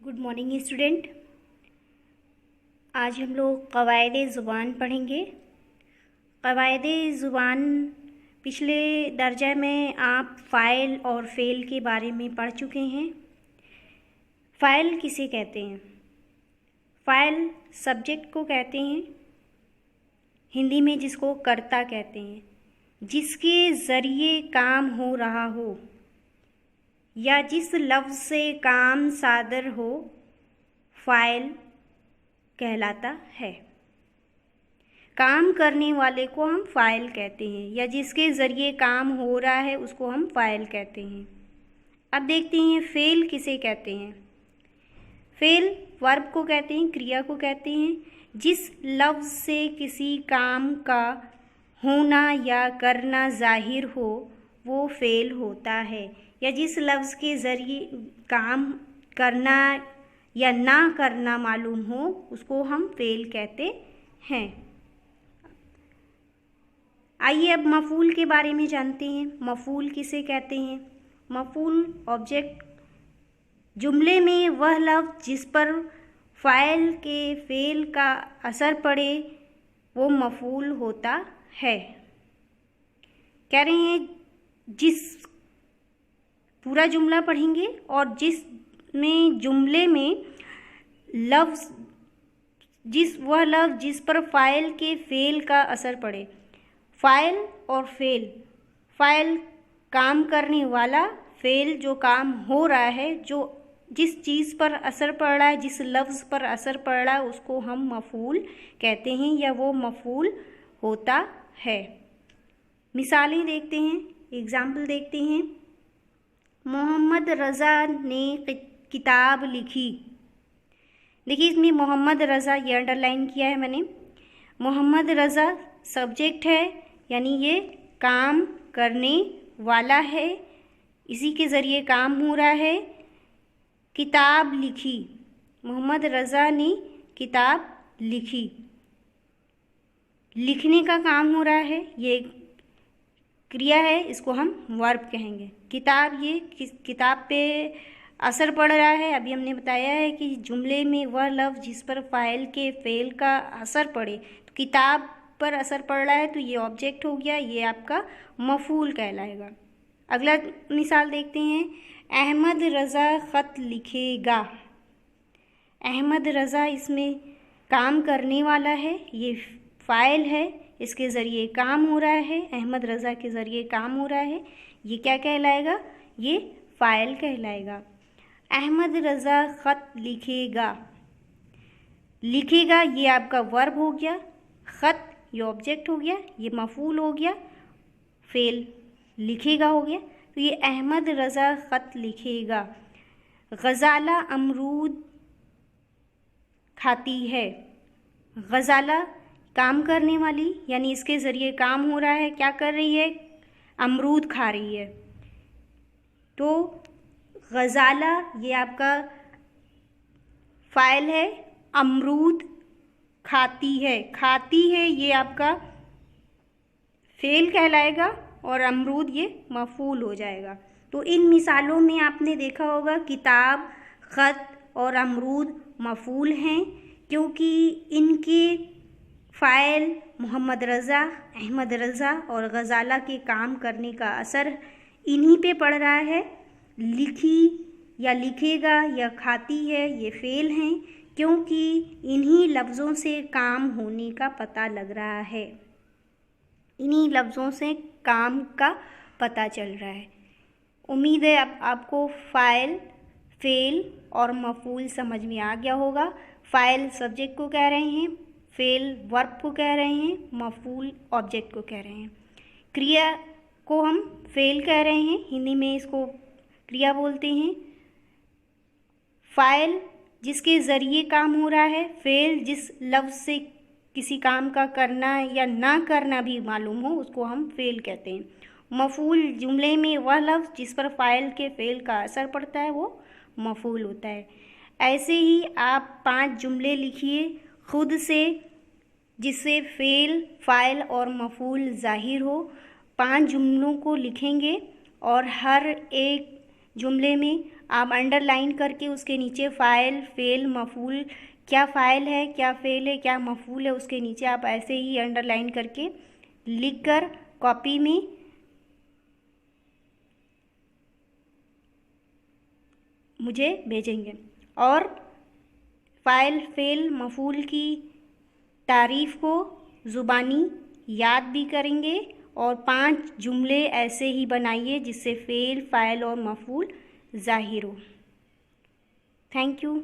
Good morning student. आज हम लोग क़वायदे ज़ुबान पढ़ेंगे। क़वायदे ज़ुबान पिछले दर्जा में आप फ़ाइल और फ़ेल के बारे में पढ़ चुके हैं। फ़ाइल किसे कहते हैं? फ़ाइल सब्जेक्ट को कहते हैं, हिंदी में जिसको कर्ता कहते हैं, जिसके ज़रिए काम हो रहा हो या जिस लफ्ज़ से काम सादर हो, फ़ाइल कहलाता है। काम करने वाले को हम फ़ाइल कहते हैं या जिसके ज़रिए काम हो रहा है उसको हम फ़ाइल कहते हैं। अब देखते हैं फ़ेल किसे कहते हैं। फ़ेल वर्ब को कहते हैं, क्रिया को कहते हैं, जिस लफ्ज़ से किसी काम का होना या करना ज़ाहिर हो वो फ़ेल होता है, या जिस लफ्ज़ के ज़रिए काम करना या ना करना मालूम हो उसको हम फ़ेल कहते हैं। आइए अब मफ़ूल के बारे में जानते हैं। मफ़ूल किसे कहते हैं? मफ़ूल ऑब्जेक्ट, जुमले में वह लफ्ज़ जिस पर फ़ाइल के फ़ेल का असर पड़े वो मफ़ूल होता है। कह रहे हैं जिस पूरा जुमला पढ़ेंगे और जिसमें जुमले में लफ्ज़ वह लफ्ज़ जिस पर फ़ाइल के फ़ेल का असर पड़े। फ़ाइल और फ़ेल, फ़ाइल काम करने वाला, फ़ेल जो काम हो रहा है, जो जिस चीज़ पर असर पड़ रहा है, जिस लफ्ज़ पर असर पड़ रहा है उसको हम मफ़ूल कहते हैं या वो मफ़ूल होता है। मिसालें देखते हैं, एग्ज़ाम्पल देखते हैं। मोहम्मद रज़ा ने किताब लिखी। देखिए इसमें मोहम्मद रज़ा ये अंडरलाइन किया है मैंने। मोहम्मद रज़ा सब्जेक्ट है, यानी ये काम करने वाला है, इसी के ज़रिए काम हो रहा है। किताब लिखी, मोहम्मद रज़ा ने किताब लिखी, लिखने का काम हो रहा है, ये क्रिया है, इसको हम वर्ब कहेंगे। किताब, ये किताब पे असर पड़ रहा है। अभी हमने बताया है कि जुमले में वह लफ्ज़ जिस पर फ़ाइल के फ़ेल का असर पड़े, तो किताब पर असर पड़ रहा है तो ये ऑब्जेक्ट हो गया, ये आपका मफ़ूल कहलाएगा। अगला मिसाल देखते हैं। अहमद रज़ा ख़त लिखेगा। अहमद रज़ा इसमें काम करने वाला है, ये फ़ाइल है, इसके ज़रिए काम हो रहा है, अहमद रज़ा के ज़रिए काम हो रहा है, ये क्या कहलाएगा? ये फ़ाइल कहलाएगा। अहमद रज़ा ख़त लिखेगा, लिखेगा ये आपका वर्ब हो गया, ख़त ये ऑब्जेक्ट हो गया, ये मफ़ूल हो गया, फ़ेल लिखेगा हो गया। तो ये अहमद रज़ा ख़त लिखेगा। गज़ाला अमरूद खाती है। गज़ाला काम करने वाली, यानी इसके ज़रिए काम हो रहा है, क्या कर रही है? अमरूद खा रही है। तो गज़ाला ये आपका फ़ाइल है, अमरूद खाती है ये आपका फ़ेल कहलाएगा और अमरूद ये मफ़ूल हो जाएगा। तो इन मिसालों में आपने देखा होगा किताब, ख़त और अमरूद मफ़ूल हैं, क्योंकि इनके फ़ाइल मोहम्मद रज़ा, अहमद रज़ा और गज़ाला के काम करने का असर इन्हीं पे पड़ रहा है। लिखी या लिखेगा या खाती है ये फ़ेल हैं, क्योंकि इन्हीं लफ्ज़ों से काम होने का पता लग रहा है, इन्हीं लफ्ज़ों से काम का पता चल रहा है। उम्मीद है अब आपको फ़ाइल, फ़ेल और मफ़ूल समझ में आ गया होगा। फ़ाइल सब्जेक्ट को कह रहे हैं, फ़ेल वर्ब को कह रहे हैं, मफ़ूल ऑब्जेक्ट को कह रहे हैं। क्रिया को हम फ़ेल कह रहे हैं, हिंदी में इसको क्रिया बोलते हैं। फ़ाइल जिसके ज़रिए काम हो रहा है, फ़ेल जिस लफ्ज़ से किसी काम का करना या ना करना भी मालूम हो उसको हम फ़ेल कहते हैं। मफ़ूल जुमले में वह लफ्ज़ जिस पर फ़ाइल के फ़ेल का असर पड़ता है वो मफ़ूल होता है। ऐसे ही आप 5 जुमले लिखिए खुद से, जिससे फ़ेल, फ़ाइल और मफ़ूल ज़ाहिर हो। 5 जुमलों को लिखेंगे और हर एक जुमले में आप अंडरलाइन करके उसके नीचे फ़ाइल, फ़ेल, मफ़ूल, क्या फ़ाइल है, क्या फ़ेल है, क्या मफ़ूल है, उसके नीचे आप ऐसे ही अंडरलाइन करके लिख कर कॉपी में मुझे भेजेंगे। और फ़ाइल, फ़ेल, मफ़ूल की तारीफ़ को ज़ुबानी याद भी करेंगे और 5 जुमले ऐसे ही बनाइए जिससे फ़ेल, फ़ाइल और मफ़ूल ज़ाहिर हो। Thank you.